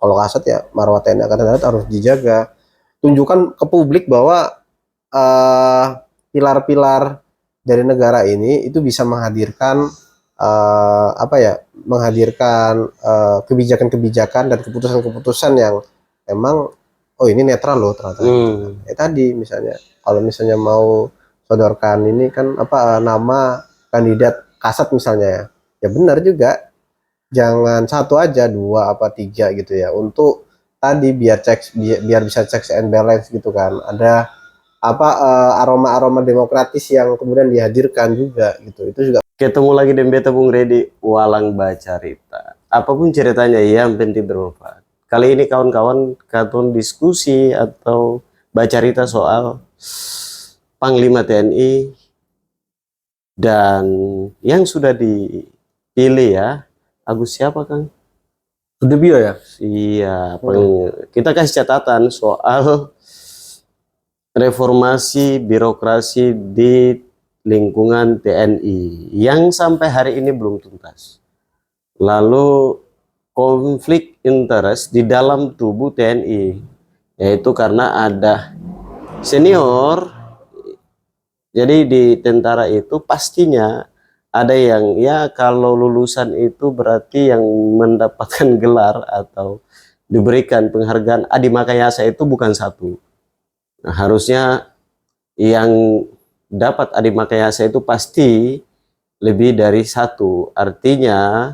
kalau Kasat ya marwah TNI Angkatan Darat harus dijaga. Tunjukkan ke publik bahwa pilar-pilar dari negara ini itu bisa menghadirkan menghadirkan kebijakan-kebijakan dan keputusan-keputusan yang emang ini netral loh ternyata. Tadi misalnya kalau misalnya mau sodorkan ini kan nama kandidat Kasat misalnya ya benar juga, jangan satu aja, 2 apa 3 gitu ya, untuk tadi biar bisa checks and balance gitu kan, ada aroma-aroma demokratis yang kemudian dihadirkan juga gitu. Itu juga ketemu lagi dengan beta Bung Redi Walang Bacarita. Apapun ceritanya yang penting bermanfaat. Kali ini kawan-kawan katun diskusi atau bacarita soal Panglima TNI dan yang sudah dipilih ya, Agus siapa Kang? Sudibyo ya? Iya, kita kasih catatan soal reformasi birokrasi di lingkungan TNI yang sampai hari ini belum tuntas. Lalu konflik interest di dalam tubuh TNI, yaitu karena ada senior. Jadi di tentara itu pastinya ada yang ya kalau lulusan itu berarti yang mendapatkan gelar atau diberikan penghargaan Adi Makayasa itu bukan satu. Nah, harusnya yang dapat Adi Makayasa itu pasti lebih dari satu. Artinya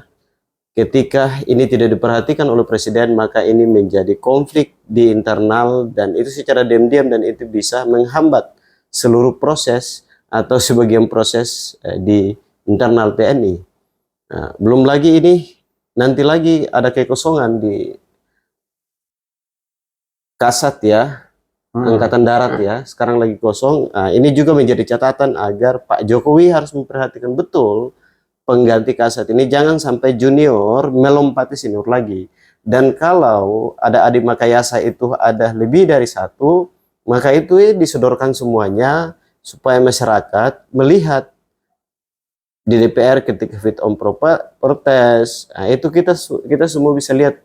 ketika ini tidak diperhatikan oleh presiden, maka ini menjadi konflik di internal dan itu secara diam-diam dan itu bisa menghambat seluruh proses atau sebagian proses di internal TNI. Nah, belum lagi ini nanti lagi ada kekosongan di Kasat ya, Angkatan Darat ya, sekarang lagi kosong. Nah, ini juga menjadi catatan agar Pak Jokowi harus memperhatikan betul pengganti Kasat ini, jangan sampai junior melompati senior lagi. Dan kalau ada Adi Makayasa itu ada lebih dari satu, maka itu disodorkan semuanya supaya masyarakat melihat di DPR ketika fit on protes. Nah, itu kita semua bisa lihat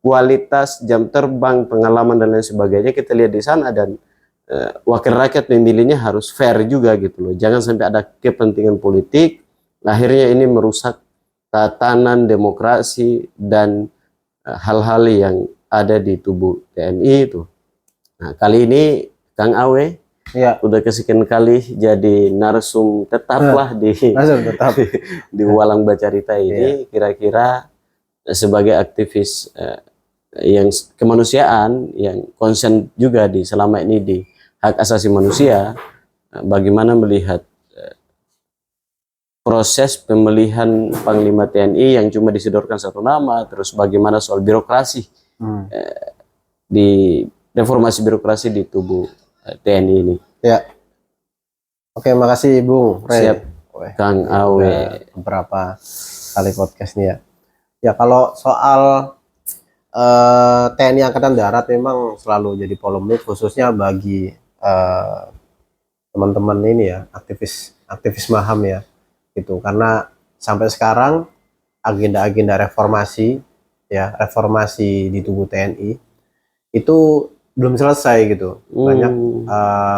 kualitas jam terbang, pengalaman dan lain sebagainya, kita lihat di sana, dan wakil rakyat memilihnya harus fair juga gitu loh. Jangan sampai ada kepentingan politik, akhirnya ini merusak tatanan demokrasi dan hal-hal yang ada di tubuh TNI itu. Nah, kali ini Kang Awe ya udah kesekian kali jadi narsum tetaplah di Walang Bacarita ini. Kira-kira sebagai aktivis yang kemanusiaan yang konsen juga di selama ini di hak asasi manusia, bagaimana melihat proses pemilihan Panglima TNI yang cuma disodorkan satu nama, terus bagaimana soal birokrasi di reformasi birokrasi di tubuh TNI ini. Ya. Oke, makasih Bung Rey. Siap, Kang Awe. Beberapa kali podcast nih ya. Ya kalau soal TNI Angkatan Darat memang selalu jadi polemik, khususnya bagi teman-teman ini ya, aktivis MAHAM ya, gitu. Karena sampai sekarang agenda-agenda reformasi di tubuh TNI itu belum selesai gitu. Banyak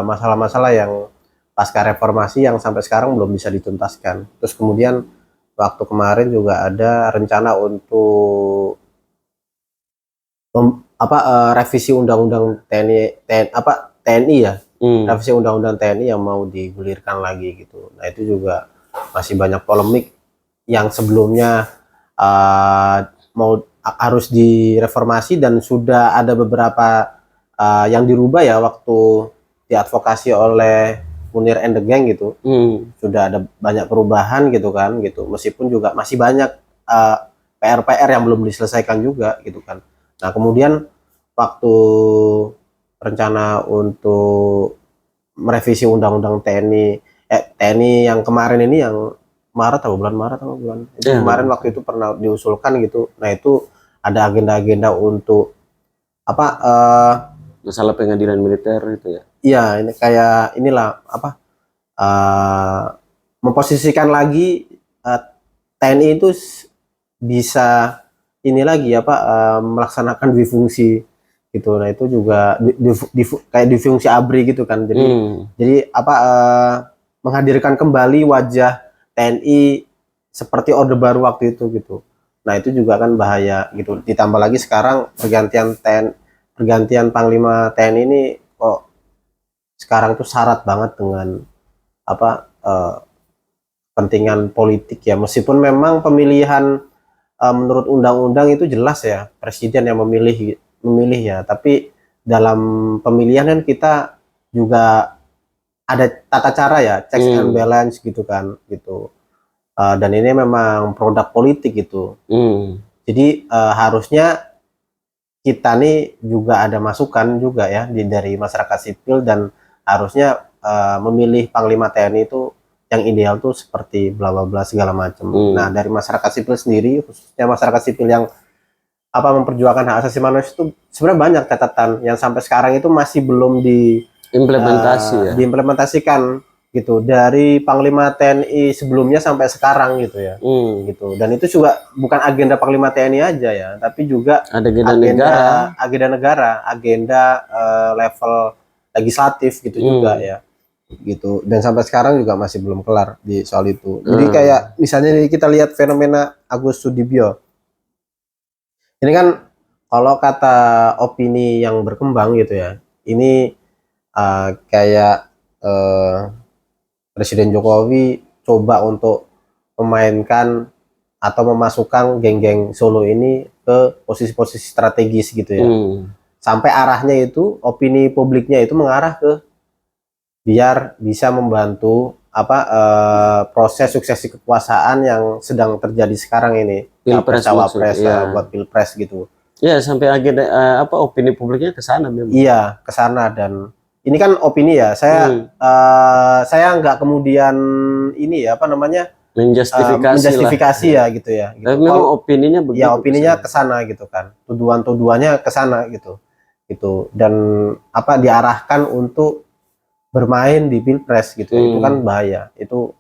masalah-masalah yang pasca reformasi yang sampai sekarang belum bisa dituntaskan. Terus kemudian waktu kemarin juga ada rencana untuk revisi undang-undang TNI ya, revisi undang-undang TNI yang mau digulirkan lagi gitu. Nah itu juga masih banyak polemik yang sebelumnya harus direformasi dan sudah ada beberapa yang dirubah ya waktu diadvokasi oleh Munir and the Gang gitu. Sudah ada banyak perubahan gitu kan gitu, meskipun juga masih banyak PR-PR yang belum diselesaikan juga gitu kan. Nah kemudian waktu rencana untuk merevisi undang-undang TNI yang kemarin ini, yang Maret atau bulan itu kemarin waktu itu pernah diusulkan gitu. Nah itu ada agenda-agenda untuk masalah pengadilan militer itu ya. Iya, ini kayak inilah memposisikan lagi TNI itu bisa ini lagi apa melaksanakan dui fungsi gitu. Nah itu juga kayak dui fungsi ABRI gitu kan. Jadi apa menghadirkan kembali wajah TNI seperti Orde Baru waktu itu gitu. Nah itu juga kan bahaya gitu. Ditambah lagi sekarang pergantian Panglima TNI ini kok sekarang tuh syarat banget dengan apa kepentingan politik ya. Meskipun memang pemilihan menurut undang-undang itu jelas ya presiden yang memilih ya. Tapi dalam pemilihan kan kita juga ada tata cara ya, checks and balance gitu kan gitu. Dan ini memang produk politik gitu. Jadi harusnya kita nih juga ada masukan juga ya dari masyarakat sipil, dan harusnya memilih Panglima TNI itu yang ideal tuh seperti bla bla bla segala macam. Nah dari masyarakat sipil sendiri, khususnya masyarakat sipil yang apa memperjuangkan hak asasi manusia itu sebenarnya banyak catatan yang sampai sekarang itu masih belum diimplementasikan gitu, dari Panglima TNI sebelumnya sampai sekarang gitu ya. Gitu. Dan itu juga bukan agenda Panglima TNI aja ya, tapi juga agenda negara, agenda level legislatif gitu juga ya. Gitu. Dan sampai sekarang juga masih belum kelar di soal itu. Jadi kayak misalnya kita lihat fenomena Agus Sudibyo. Ini kan kalau kata opini yang berkembang gitu ya, ini kayak Presiden Jokowi coba untuk memainkan atau memasukkan geng-geng Solo ini ke posisi-posisi strategis gitu ya. Sampai arahnya itu, opini publiknya itu mengarah ke biar bisa membantu apa proses suksesi kekuasaan yang sedang terjadi sekarang ini, Cawapres buat Pilpres gitu. Ya, sampai agenda apa opini publiknya ke sana memang. Iya, ke sana. Dan ini kan opini ya. Saya nggak kemudian ini ya apa namanya? menjustifikasi ya gitu ya. Gitu. Tapi memang opininya begitu. Ya, opininya ke sana gitu kan. Tuduhan-tuduhannya ke sana gitu. Gitu. Dan apa diarahkan untuk bermain di Pilpres gitu. Itu kan bahaya. Itu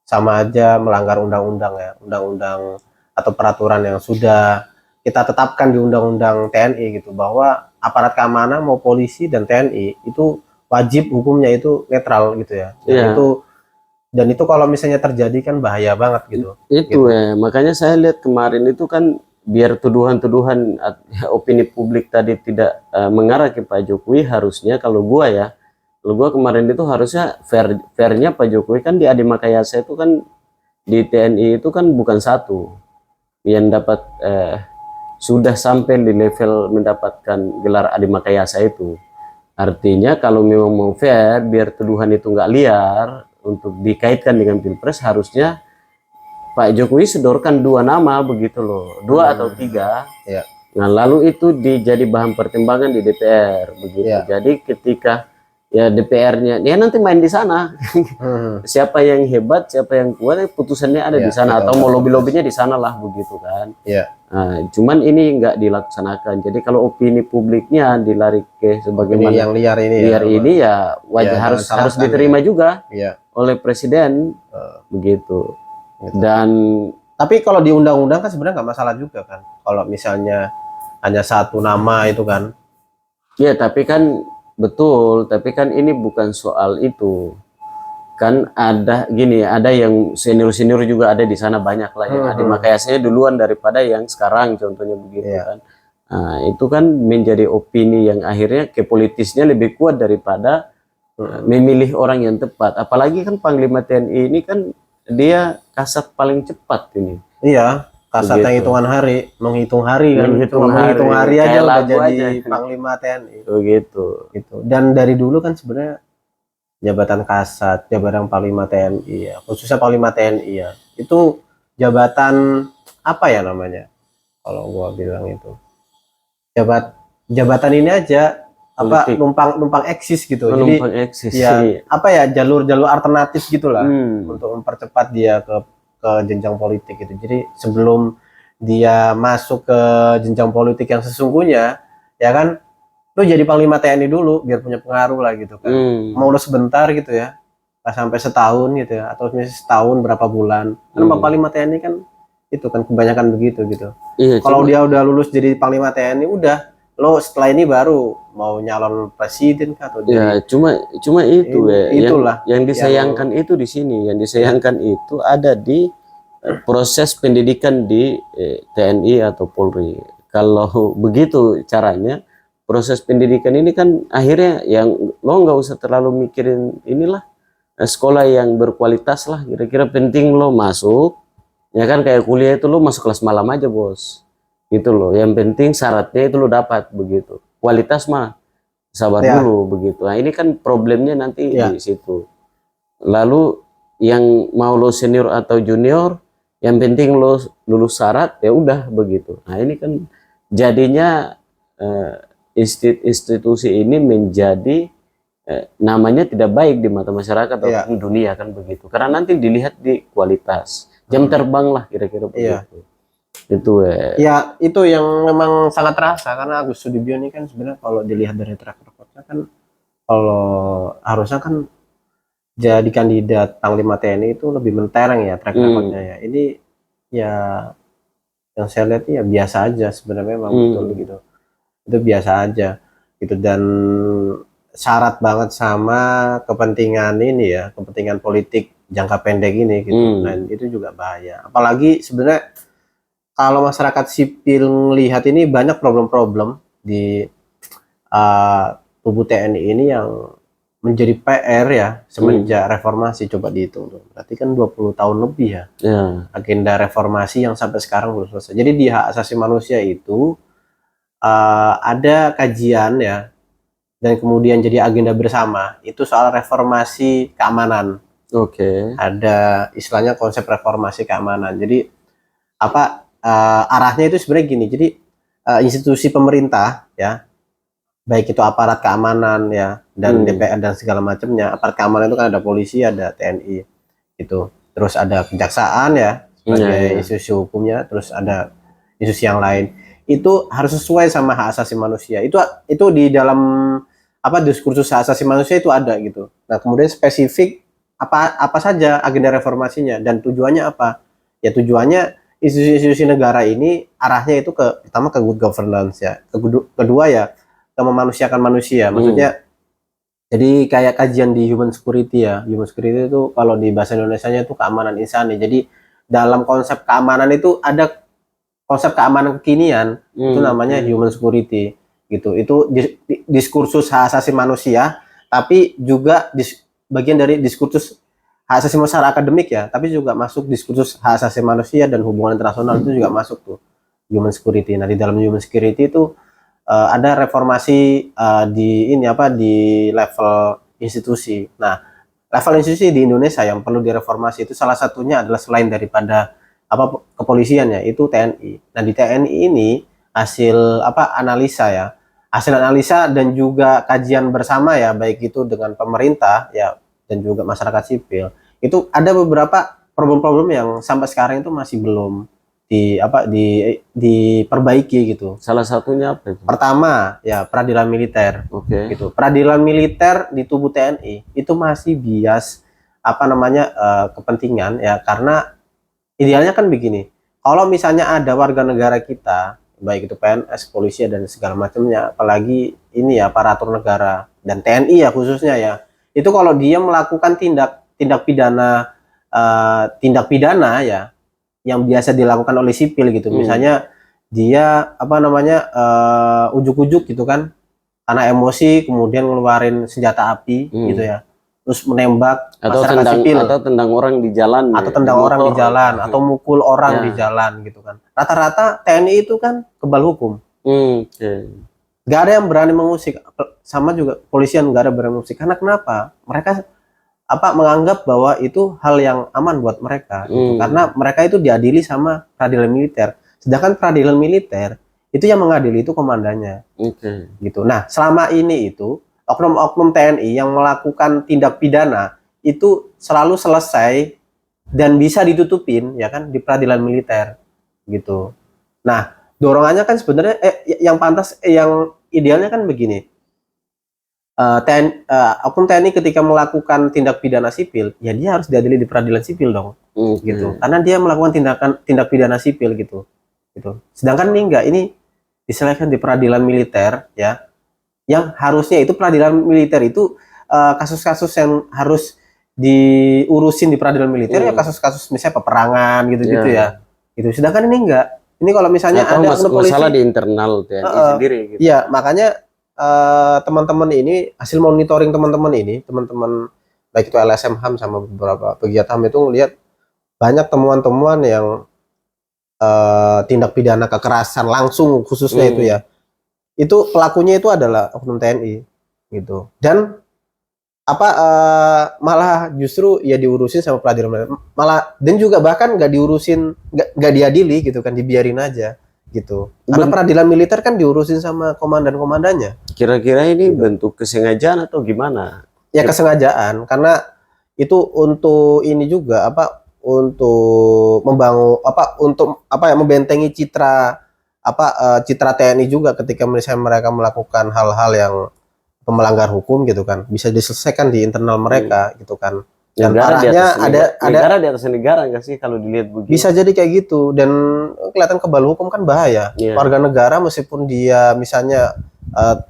sama aja melanggar undang-undang ya, undang-undang atau peraturan yang sudah kita tetapkan di undang-undang TNI gitu, bahwa aparat keamanan mau polisi dan TNI itu wajib hukumnya itu netral gitu ya. Dan itu kalau misalnya terjadi kan bahaya banget gitu. Itu ya, makanya saya lihat kemarin itu kan biar tuduhan-tuduhan opini publik tadi tidak mengarah ke Pak Jokowi, harusnya kalau gua kemarin itu harusnya fairnya Pak Jokowi kan di Adi Makayasa itu kan di TNI itu kan bukan satu yang dapat sudah sampai di level mendapatkan gelar Adi Makayasa itu. Artinya kalau memang mau fair, biar tuduhan itu nggak liar untuk dikaitkan dengan Pilpres, harusnya Pak Jokowi sedorkan 2 nama begitu loh, 2 atau 3. Ya. Nah lalu itu jadi bahan pertimbangan di DPR begitu. Ya. Jadi ketika ya DPR-nya ya nanti main di sana. Siapa yang hebat, siapa yang kuat, putusannya ada di sana, atau mau lobby-lobbynya di sana lah begitu kan. Nah, cuman ini nggak dilaksanakan. Jadi kalau opini publiknya dilari ke sebagaimana yang liar ini ya wajar, harus diterima juga oleh presiden begitu. Dan tapi kalau di undang-undang kan sebenarnya nggak masalah juga kan. Kalau misalnya hanya 1 nama itu kan. Ya, tapi kan betul, tapi kan ini bukan soal itu. Kan ada gini, ada yang senior-senior juga ada di sana banyak lah yang Adi Makayasanya duluan daripada yang sekarang contohnya begitu kan. Nah, itu kan menjadi opini yang akhirnya ke politisnya lebih kuat daripada memilih orang yang tepat. Apalagi kan Panglima TNI ini kan dia kasat paling cepat ini. Iya. Kasatnya hitungan hari, menghitung hari kan, menghitung hari aja udah jadi Panglima TNI. Begitu. Gitu. Dan dari dulu kan sebenarnya jabatan kasat, jabatan Panglima TNI ya, khususnya Panglima TNI ya, itu jabatan apa ya namanya? Kalau gua bilang itu jabatan ini aja apa numpang eksis gitu. Jadi eksis. Ya apa ya jalur alternatif gitulah untuk mempercepat dia ke jenjang politik gitu. Jadi sebelum dia masuk ke jenjang politik yang sesungguhnya, ya kan, lu jadi Panglima TNI dulu biar punya pengaruh lah gitu kan. Mau lu sebentar gitu ya, pas sampai setahun gitu ya, atau misalnya setahun berapa bulan. Karena Panglima TNI kan Itu kan kebanyakan begitu gitu. Iya, Kalau dia udah lulus jadi Panglima TNI, udah lo setelah ini baru mau nyalon presiden kah, atau ya jadi cuma itu itulah yang disayangkan itu di sini, yang disayangkan itu ada di proses pendidikan di TNI atau Polri. Kalau begitu caranya, proses pendidikan ini kan akhirnya yang lo nggak usah terlalu mikirin inilah, sekolah yang berkualitas lah, kira-kira penting lo masuk, ya kan, kayak kuliah itu lo masuk kelas malam aja bos, gitu loh. Yang penting syaratnya itu lo dapat begitu. Kualitas mah sabar ya dulu begitu. Nah ini kan problemnya nanti ya di situ. Lalu yang mau lo senior atau junior, yang penting lo lulus syarat ya udah begitu. Nah ini kan jadinya institusi ini menjadi namanya tidak baik di mata masyarakat ya ataupun dunia kan begitu. Karena nanti dilihat di kualitas jam terbang lah kira-kira iya. begitu. Itu Ya, itu yang memang sangat terasa karena Agus Sudibyo ini kan sebenarnya kalau dilihat dari track recordnya kan, kalau harusnya kan jadi kandidat Panglima TNI itu lebih mentereng ya track recordnya ya. Ini ya yang saya lihat ya biasa aja sebenarnya, memang betul gitu. Itu biasa aja gitu, dan syarat banget sama kepentingan ini ya, kepentingan politik jangka pendek ini gitu. Dan itu juga bahaya. Apalagi sebenarnya kalau masyarakat sipil melihat ini banyak problem-problem di tubuh TNI ini yang menjadi PR ya semenjak reformasi. Coba dihitung tuh, berarti kan 20 tahun lebih ya agenda reformasi yang sampai sekarang belum selesai. Jadi di hak asasi manusia itu ada kajian ya, dan kemudian jadi agenda bersama itu soal reformasi keamanan. Ada istilahnya konsep reformasi keamanan. Jadi apa arahnya itu sebenarnya gini. Jadi institusi pemerintah ya, baik itu aparat keamanan ya, dan DPR dan segala macamnya. Aparat keamanan itu kan ada polisi, ada TNI gitu. Terus ada kejaksaan ya sebagai institusi hukumnya, terus ada institusi yang lain. Itu harus sesuai sama hak asasi manusia. Itu di dalam diskursus hak asasi manusia itu ada gitu. Nah, kemudian spesifik apa saja agenda reformasinya dan tujuannya apa? Ya tujuannya institusi-institusi negara ini arahnya itu pertama ke good governance ya. Kedua ya ke memanusiakan manusia. Maksudnya jadi kayak kajian di human security ya. Human security itu kalau di bahasa Indonesianya itu keamanan insani. Jadi dalam konsep keamanan itu ada konsep keamanan kekinian, itu namanya human security gitu. Itu diskursus hak asasi manusia, tapi juga bagian dari diskursus hak asasi manusia akademik ya, tapi juga masuk diskursus hak asasi manusia dan hubungan internasional, itu juga masuk tuh human security. Nah, di dalam human security itu ada reformasi di level institusi. Nah, level institusi di Indonesia yang perlu direformasi itu salah satunya adalah selain daripada kepolisiannya itu TNI. Nah, di TNI ini hasil analisa ya, hasil analisa dan juga kajian bersama ya, baik itu dengan pemerintah ya dan juga masyarakat sipil, itu ada beberapa problem-problem yang sampai sekarang itu masih belum diperbaiki gitu. Salah satunya apa itu? Pertama ya peradilan militer. Gitu. Peradilan militer di tubuh TNI itu masih bias kepentingan ya, karena idealnya kan begini, kalau misalnya ada warga negara kita, baik itu PNS, polisi dan segala macamnya, apalagi ini ya aparatur negara dan TNI ya khususnya ya, itu kalau dia melakukan tindak pidana ya yang biasa dilakukan oleh sipil gitu, misalnya dia ujuk-ujuk gitu kan, karena emosi kemudian ngeluarin senjata api gitu ya, terus menembak masyarakat sipil, atau tendang orang di jalan, atau mukul orang di jalan gitu kan. Rata-rata TNI itu kan kebal hukum. Gak ada yang berani mengusik, sama juga polisian gak ada berani mengusik. Karena kenapa? Mereka menganggap bahwa itu hal yang aman buat mereka gitu. Karena mereka itu diadili sama peradilan militer. Sedangkan peradilan militer itu yang mengadili itu komandannya. Gitu. Nah, selama ini itu oknum-oknum TNI yang melakukan tindak pidana itu selalu selesai dan bisa ditutupin ya kan di peradilan militer gitu. Nah, dorongannya kan sebenarnya yang pantas yang idealnya kan begini. Oknum TNI ketika melakukan tindak pidana sipil, ya dia harus diadili di peradilan sipil dong. gitu. Karena dia melakukan tindak pidana sipil gitu. Sedangkan ini enggak, ini diselesaikan di peradilan militer ya. Yang harusnya itu peradilan militer itu kasus-kasus yang harus diurusin di peradilan militer ya kasus-kasus misalnya peperangan gitu-gitu ya. Gitu. Sedangkan ini enggak. Ini kalau misalnya ada polisi masalah di internal TNI sendiri gitu. Iya, makanya teman-teman ini hasil monitoring teman-teman baik itu LSM HAM sama beberapa pegiat HAM itu ngelihat banyak temuan-temuan yang tindak pidana kekerasan langsung khususnya itu ya. Itu pelakunya itu adalah oknum TNI gitu. Dan malah justru ya diurusin sama peradilan, malah dan juga bahkan nggak diurusin, nggak diadili gitu kan, dibiarin aja gitu. Karena peradilan militer kan diurusin sama komandan-komandannya. Kira-kira ini bentuk kesengajaan atau gimana? Ya kesengajaan, karena itu untuk ini juga untuk membangun membentengi citra citra TNI juga ketika misalnya mereka melakukan hal-hal yang melanggar hukum gitu kan, bisa diselesaikan di internal mereka gitu kan. Dan parahnya ada negara di atas negara nggak sih kalau dilihat begitu? Bisa jadi kayak gitu, dan kelihatan kebal hukum kan bahaya. Warga negara meskipun dia misalnya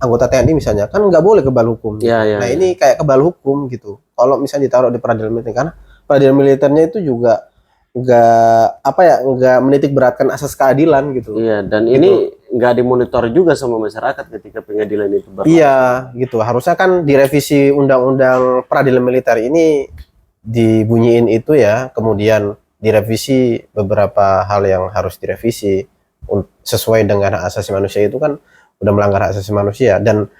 anggota TNI misalnya kan nggak boleh kebal hukum. Nah ini kayak kebal hukum gitu. Kalau misalnya ditaruh di peradilan militer, karena peradilan militernya itu juga nggak menitik beratkan asas keadilan gitu. Iya, dan ini nggak dimonitor juga sama masyarakat ketika pengadilan itu berlaku. Iya, gitu. Harusnya kan direvisi undang-undang peradilan militer ini, dibunyiin itu ya, kemudian direvisi beberapa hal yang harus direvisi sesuai dengan hak asasi manusia. Itu kan udah melanggar hak asasi manusia. Dan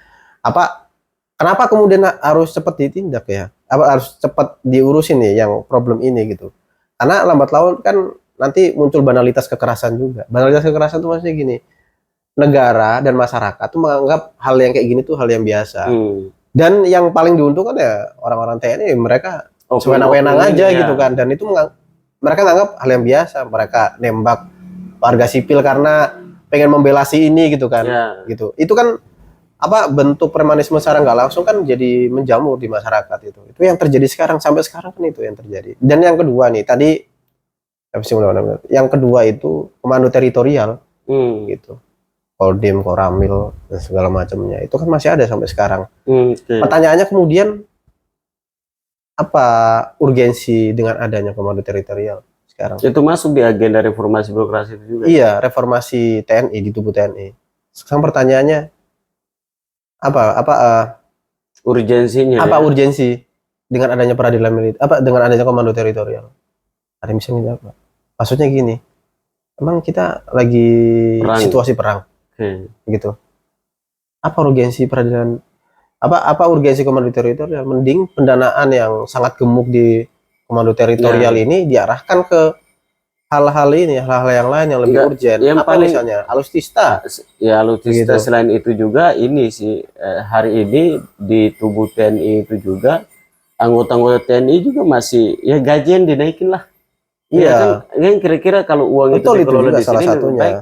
kenapa kemudian harus cepat ditindak ya? Harus cepat diurusin nih yang problem ini gitu. Karena lambat laun kan nanti muncul banalitas kekerasan juga. Banalitas kekerasan itu maksudnya gini, negara dan masyarakat tuh menganggap hal yang kayak gini tuh hal yang biasa. Dan yang paling diuntungkan ya orang-orang TNI, mereka sewenang-wenang aja gitu kan. Dan itu mereka menganggap hal yang biasa. Mereka nembak warga sipil karena pengen membela si ini gitu kan. Gitu. Itu kan bentuk premanisme secara nggak langsung kan jadi menjamur di masyarakat itu yang terjadi sekarang, sampai sekarang kan itu yang terjadi. Dan yang kedua nih tadi yang kedua itu komando teritorial gitu, Kodim, Koramil dan segala macamnya itu kan masih ada sampai sekarang. Pertanyaannya kemudian apa urgensi dengan adanya komando teritorial sekarang? Itu masuk di agenda reformasi birokrasi itu juga. Iya, reformasi TNI di tubuh TNI. Sekarang pertanyaannya urgensinya? Urgensi dengan adanya peradilan militer, dengan adanya komando teritorial? Ada misalnya apa? Maksudnya gini, emang kita lagi situasi perang, gitu. Apa urgensi peradilan? Apa urgensi komando teritorial? Mending pendanaan yang sangat gemuk di komando teritorial ini diarahkan ke hal-hal yang lain yang lebih urgent. Misalnya alutsista. Ya alutsista gitu. Selain itu juga ini sih hari ini di tubuh TNI itu juga anggota-anggota TNI juga masih ya gajian dinaikin lah. Iya kan kira-kira kalau uang itu dikelola di sini lebih baik.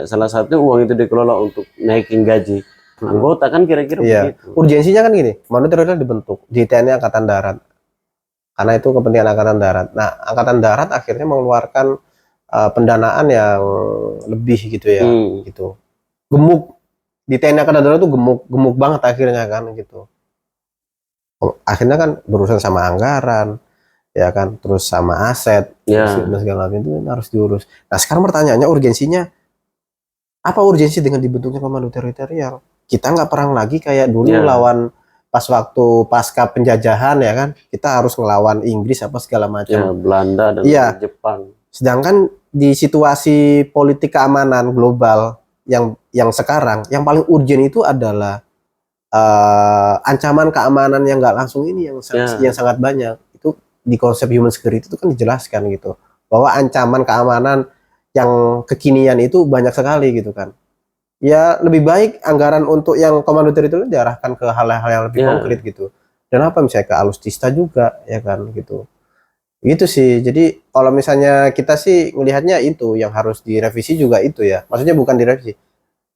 Salah satu uang itu dikelola untuk naikin gaji anggota kan kira-kira begitu. Urgensinya kan gini, komando teritorial dibentuk di TNI Angkatan Darat. Karena itu kepentingan Angkatan Darat. Nah, Angkatan Darat akhirnya mengeluarkan pendanaan yang lebih gitu ya, gitu. Gemuk di TNI Angkatan Darat itu gemuk banget akhirnya kan gitu. Akhirnya kan berurusan sama anggaran, ya kan, terus sama aset, dan segala macam itu harus diurus. Nah, sekarang pertanyaannya urgensinya apa? Urgensi dengan dibentuknya komando teritorial? Kita nggak perang lagi kayak dulu lawan pas waktu pasca penjajahan ya kan, kita harus ngelawan Inggris apa segala macam, Belanda dan Jepang. Sedangkan di situasi politik keamanan global yang sekarang yang paling urgent itu adalah ancaman keamanan yang nggak langsung ini yang sangat banyak. Itu di konsep human security itu kan dijelaskan gitu, bahwa ancaman keamanan yang kekinian itu banyak sekali gitu kan. Ya lebih baik anggaran untuk yang komando teritorial diarahkan ke hal-hal yang lebih konkret gitu. Dan misalnya ke alutsista juga ya kan gitu. Gitu sih. Jadi kalau misalnya kita sih melihatnya itu yang harus direvisi juga itu ya. Maksudnya bukan direvisi,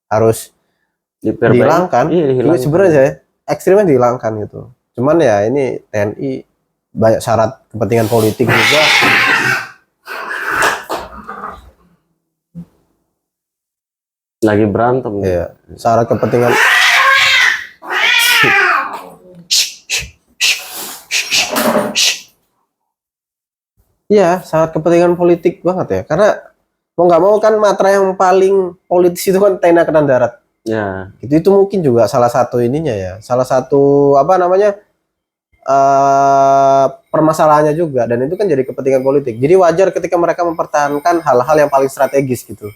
harus dihilangkan. Sebenarnya ekstrimnya dihilangkan gitu. Cuman ya ini TNI banyak syarat kepentingan politik juga Lagi berantem. Iya, syarat kepentingan. Iya, syarat kepentingan politik banget ya. Karena mau nggak mau kan matra yang paling politis itu kan TNI Angkatan Darat. Ya. Itu mungkin juga salah satu ininya ya. Salah satu apa namanya permasalahannya juga, dan itu kan jadi kepentingan politik. Jadi wajar ketika mereka mempertahankan hal-hal yang paling strategis gitu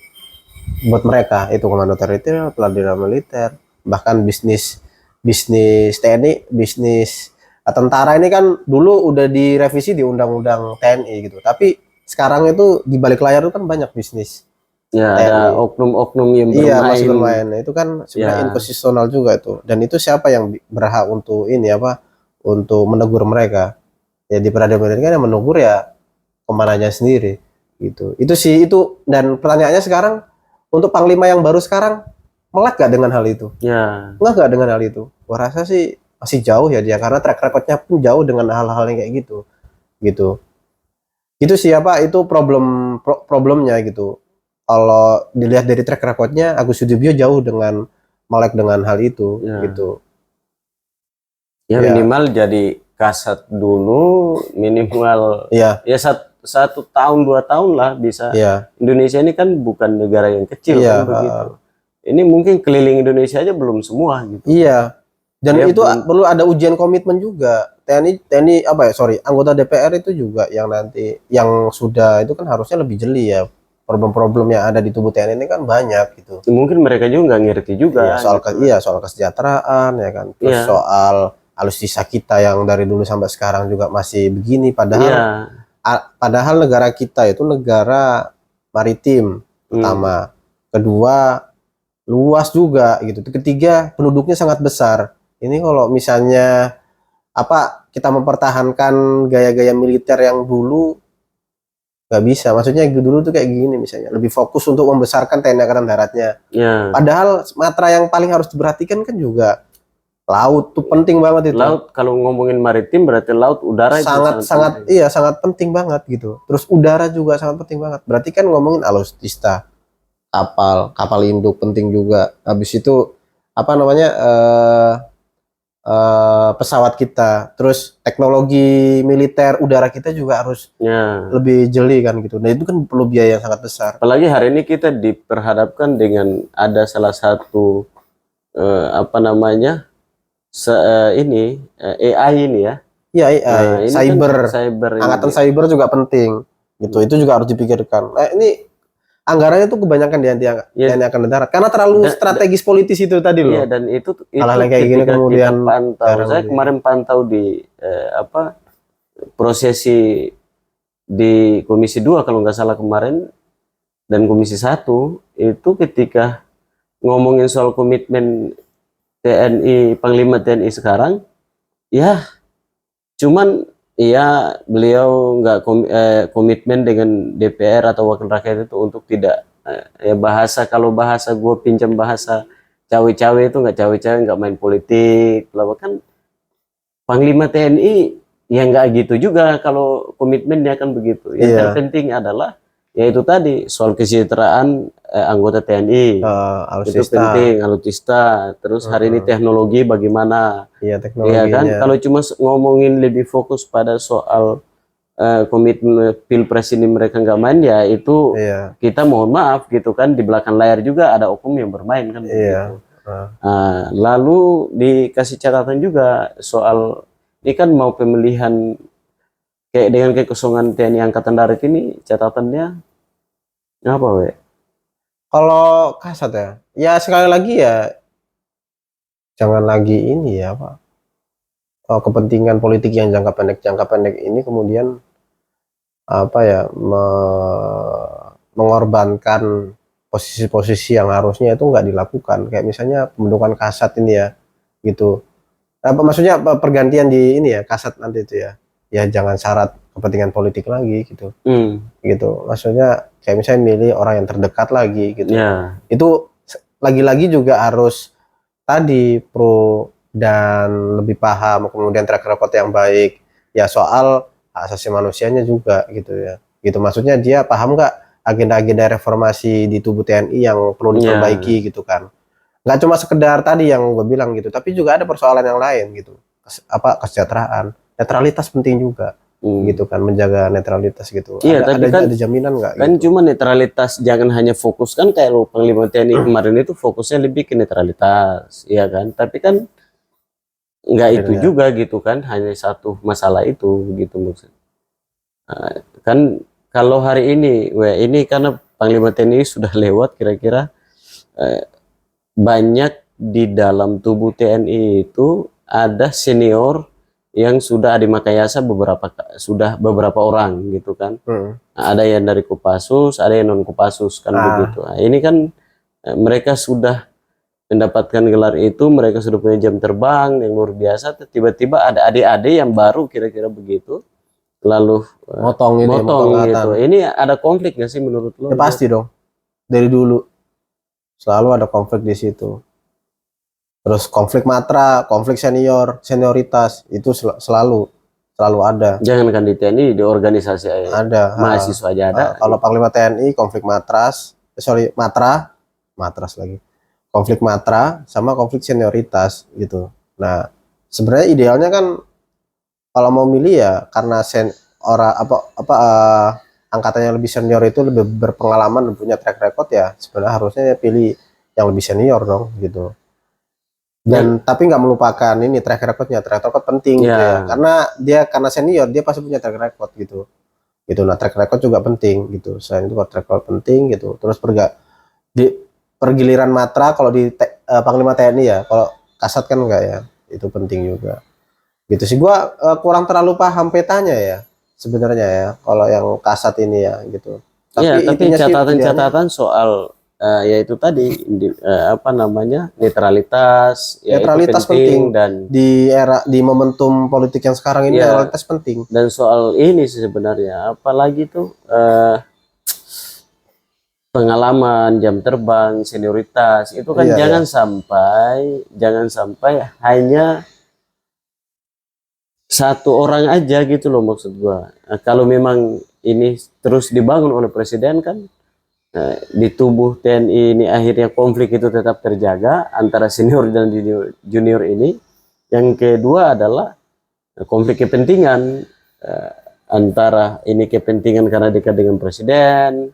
buat mereka, itu komando teritorial, pelatihan militer, bahkan bisnis bisnis TNI, bisnis tentara ini kan dulu udah direvisi di undang-undang TNI gitu. Tapi sekarang itu di balik layar itu kan banyak bisnis Ya, TNI. ada oknum-oknum yang bermain. Iya, masih bermain. Nah, itu kan sebenarnya inkonstitusional juga itu. Dan itu siapa yang berhak untuk ini apa? Untuk menegur mereka? Ya di peradilan militer kan yang menegur ya komandannya sendiri gitu. Itu sih itu, dan pertanyaannya sekarang untuk panglima yang baru sekarang melek gak dengan hal itu? Ya. Nggak dengan hal itu. Gua rasa sih masih jauh ya dia, karena track recordnya pun jauh dengan hal-hal yang kayak gitu. Itu siapa itu problemnya gitu. Kalau dilihat dari track recordnya, Agus Sudibyo jauh dengan melek dengan hal itu gitu. Ya minimal jadi kasat dulu, minimal ya 1 tahun 2 tahun lah bisa. Indonesia ini kan bukan negara yang kecil kan begitu. Ini mungkin keliling Indonesia aja belum semua gitu. Iya. Dan itu perlu ada ujian komitmen juga. TNI anggota DPR itu juga yang nanti yang sudah itu kan harusnya lebih jeli ya. Problem-problem yang ada di tubuh TNI ini kan banyak gitu. Mungkin mereka juga nggak ngerti juga. Soal kesejahteraan ya kan. Terus soal alutsista kita yang dari dulu sampai sekarang juga masih begini, padahal negara kita itu negara maritim pertama, kedua luas juga gitu, ketiga penduduknya sangat besar. Ini kalau misalnya kita mempertahankan gaya-gaya militer yang dulu, nggak bisa. Maksudnya dulu tuh kayak gini, misalnya lebih fokus untuk membesarkan TNI Angkatan Daratnya. Padahal matra yang paling harus diperhatikan kan juga laut tuh penting banget itu. Laut, kalau ngomongin maritim berarti laut, udara sangat penting banget gitu. Terus udara juga sangat penting banget. Berarti kan ngomongin alutsista, kapal induk penting juga. Habis itu pesawat kita, terus teknologi militer udara kita juga harus lebih jeli kan gitu. Nah itu kan perlu biaya yang sangat besar. Apalagi hari ini kita diperhadapkan dengan ada salah satu AI ini ya. Iya, AI, cyber angkatan cyber juga penting gitu. Itu juga harus dipikirkan. Ini anggarannya tuh kebanyakan di TNI Angkatan Darat karena terlalu strategis politis itu tadi loh. Iya, dan itu hal-hal kayak gini kemudian saya kemarin pantau di prosesi di Komisi 2 kalau nggak salah kemarin, dan Komisi 1 itu ketika ngomongin soal komitmen TNI, Panglima TNI sekarang, ya cuman ya beliau nggak komitmen dengan DPR atau wakil rakyat itu untuk tidak kalau bahasa gue pinjam bahasa cawe-cawe itu nggak cawe-cawe, nggak main politik. Lalu kan Panglima TNI ya nggak gitu juga kalau komitmennya kan begitu. Yang terpenting adalah yaitu tadi soal kesejahteraan anggota TNI, itu penting, alutsista. Terus hari ini teknologi bagaimana? Teknologinya. Ya kan, kalau cuma ngomongin lebih fokus pada soal komitmen pilpres ini mereka nggak main, ya itu kita mohon maaf gitu kan, di belakang layar juga ada oknum yang bermain kan. Lalu dikasih catatan juga soal ini kan mau pemilihan kayak dengan kekosongan TNI Angkatan Darat ini, catatannya apa we? Kalau kasat ya sekali lagi ya jangan lagi ini ya kepentingan politik yang jangka pendek ini kemudian mengorbankan posisi-posisi yang harusnya itu nggak dilakukan, kayak misalnya pembentukan kasat ini ya gitu. Maksudnya pergantian di ini ya kasat nanti itu ya jangan syarat kepentingan politik lagi gitu. Gitu. Maksudnya kayak misalnya milih orang yang terdekat lagi gitu. Itu lagi-lagi juga harus tadi pro dan lebih paham, kemudian track record yang baik ya soal hak asasi manusianya juga gitu ya. Gitu, maksudnya dia paham nggak agenda-agenda reformasi di tubuh TNI yang perlu diperbaiki gitu kan. Nggak cuma sekedar tadi yang gue bilang gitu, tapi juga ada persoalan yang lain gitu. Kesejahteraan, netralitas penting juga. Gitu kan, menjaga netralitas gitu. Iya, tapi kan ada jaminan nggak kan gitu? cuma netralitas, jangan hanya fokus kan kayak lo Panglima TNI kemarin itu fokusnya lebih ke netralitas, ya kan? Tapi kan nggak itu juga gitu kan, hanya satu masalah itu gitu maksud. Kan kalau hari ini, ini karena Panglima TNI sudah lewat, kira-kira banyak di dalam tubuh TNI itu ada senior yang sudah Adi Makayasa beberapa orang gitu kan. Ada yang dari Kopassus, ada yang non Kopassus kan begitu. Nah, ini kan mereka sudah mendapatkan gelar itu, mereka sudah punya jam terbang yang luar biasa. Tiba-tiba ada adik-adik yang baru kira-kira begitu, lalu motong gitu. Ini ada konflik nggak sih menurut lo? Ya pasti dong. Dari dulu selalu ada konflik di situ. Terus konflik matra, konflik senioritas itu selalu ada. Jangankan di TNI, di organisasi ada. Mahasiswa aja ada. Kalau Panglima TNI konflik matras lagi. Konflik matra sama konflik senioritas gitu. Nah, sebenarnya idealnya kan kalau mau milih ya karena angkatannya lebih senior itu lebih berpengalaman dan punya track record ya sebenarnya harusnya pilih yang lebih senior dong gitu. Dan tapi nggak melupakan ini track record penting gitu ya. Karena senior dia pasti punya track record gitu. Nah, track record juga penting gitu. Selain itu track record penting gitu. Terus di pergiliran matra kalau di Panglima TNI ya, kalau Kasat kan enggak ya. Itu penting juga. Gitu sih, gua kurang terlalu paham petanya ya sebenarnya ya kalau yang Kasat ini ya gitu. Tapi catatan-catatan soal yaitu tadi netralitas penting dan di momentum politik yang sekarang ini netralitas penting. Dan soal ini sih sebenarnya apalagi tuh pengalaman, jam terbang, senioritas itu kan jangan sampai hanya satu orang aja gitu loh maksud gua. Kalau memang ini terus dibangun oleh presiden kan di tubuh TNI ini akhirnya konflik itu tetap terjaga antara senior dan junior ini. Yang kedua adalah konflik kepentingan antara ini kepentingan karena dekat dengan presiden,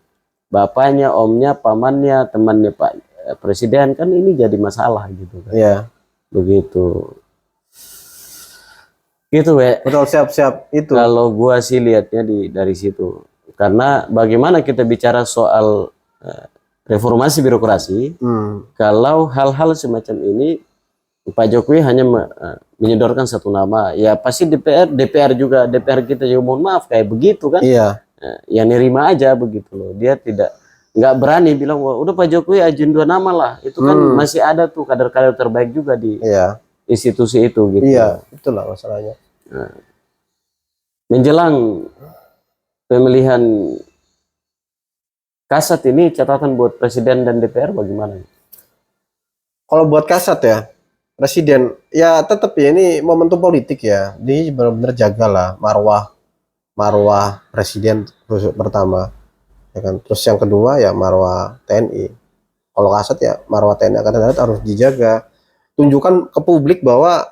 bapaknya, omnya, pamannya, temannya Pak Presiden, kan ini jadi masalah gitu kan. Iya. Begitu. Gitu betul, siap itu kalau gua sih lihatnya dari situ. Karena bagaimana kita bicara soal reformasi birokrasi, kalau hal-hal semacam ini Pak Jokowi hanya menyodorkan satu nama, ya pasti DPR kita juga mohon maaf kayak begitu kan. Iya. Ya nerima aja begitu loh. Dia nggak berani bilang wah udah Pak Jokowi ajuin 2 nama lah. Itu kan masih ada tuh kader-kader terbaik juga di institusi itu gitu. Iya, itulah masalahnya. Nah, menjelang pemilihan Kasat ini catatan buat presiden dan DPR bagaimana? Kalau buat Kasat ya, presiden ya tetap ya ini momentum politik ya. Ini benar-benar jagalah marwah presiden pertama. Ya kan? Terus yang kedua ya marwah TNI. Kalau Kasat ya marwah TNI Angkatan Darat harus dijaga. Tunjukkan ke publik bahwa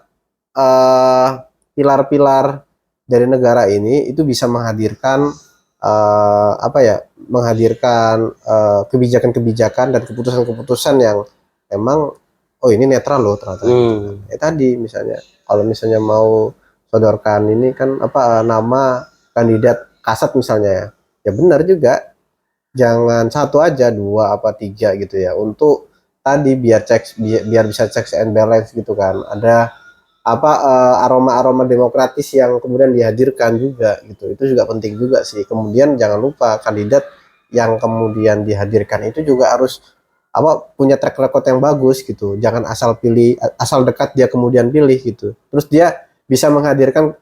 pilar-pilar dari negara ini itu bisa menghadirkan kebijakan-kebijakan dan keputusan-keputusan yang emang ini netral loh ternyata. Tadi misalnya kalau misalnya mau sodorkan ini kan nama kandidat Kasat misalnya ya benar juga, jangan satu aja, 2 apa 3 gitu ya, untuk tadi biar bisa checks and balance gitu kan, ada aroma-aroma demokratis yang kemudian dihadirkan juga gitu. Itu juga penting juga sih. Kemudian jangan lupa kandidat yang kemudian dihadirkan itu juga harus punya track record yang bagus gitu. Jangan asal dekat dia kemudian pilih gitu. Terus dia bisa menghadirkan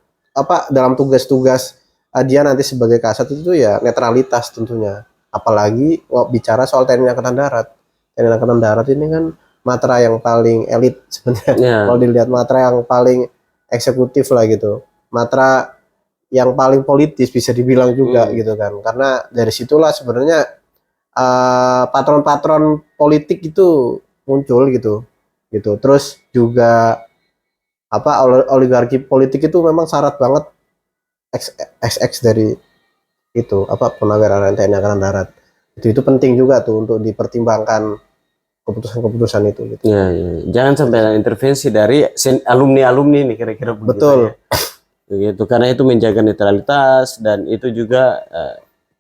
dalam tugas-tugas dia nanti sebagai Kasat itu ya netralitas tentunya. Apalagi bicara soal TNI Angkatan Darat. TNI Angkatan Darat ini kan matra yang paling elit sebenarnya. Kalau dilihat matra yang paling eksekutif lah gitu, matra yang paling politis bisa dibilang juga gitu kan, karena dari situlah sebenarnya patron-patron politik itu muncul gitu. Terus juga apa oligarki politik itu memang syarat banget XX dari itu apa penawaran TNI Angkatan Darat. Itu penting juga tuh untuk dipertimbangkan keputusan-keputusan itu gitu. Ya, ya. Jangan sampai ada intervensi dari alumni-alumni nih kira-kira begitu. Betul. Ya. Begitu, karena itu menjaga netralitas dan itu juga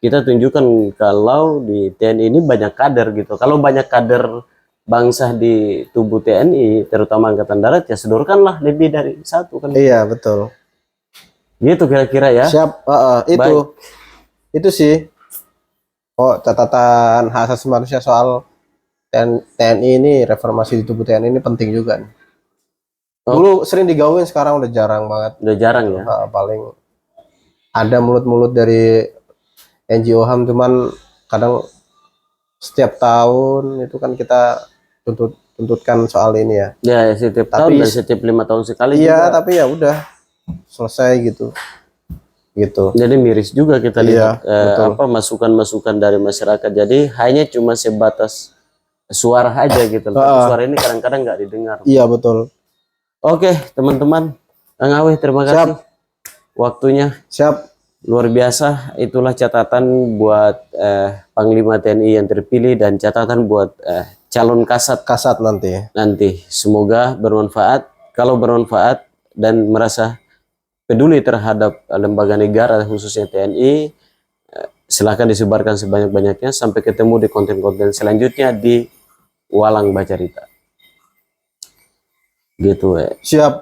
kita tunjukkan kalau di TNI ini banyak kader gitu. Kalau banyak kader bangsa di tubuh TNI, terutama Angkatan Darat, ya sodorkanlah lebih dari satu kan. Iya, betul. Gitu kira-kira ya. Siap, itu sih. Oh, catatan hak asasi manusia soal TNI ini, reformasi di tubuh TNI ini penting juga nih. Dulu sering digauin, sekarang udah jarang banget. Udah jarang ya. Paling ada mulut-mulut dari NGO HAM, cuman kadang setiap tahun itu kan kita tuntutkan soal ini ya. Ya, setiap tahun dan setiap 5 tahun sekali. Iya, juga. Tapi ya udah selesai gitu. Jadi miris juga kita lihat apa masukan-masukan dari masyarakat. Jadi hanya cuma sebatas suara aja gitu. Suara ini kadang-kadang nggak didengar. Iya, betul. Oke, teman-teman. Kang Awe, terima kasih. Waktunya. Siap. Luar biasa. Itulah catatan buat Panglima TNI yang terpilih dan catatan buat calon kasat nanti. Semoga bermanfaat. Kalau bermanfaat dan merasa peduli terhadap lembaga negara khususnya TNI, silahkan disebarkan sebanyak-banyaknya. Sampai ketemu di konten-konten selanjutnya di Walang Bacarita. Gitu ya. Siap.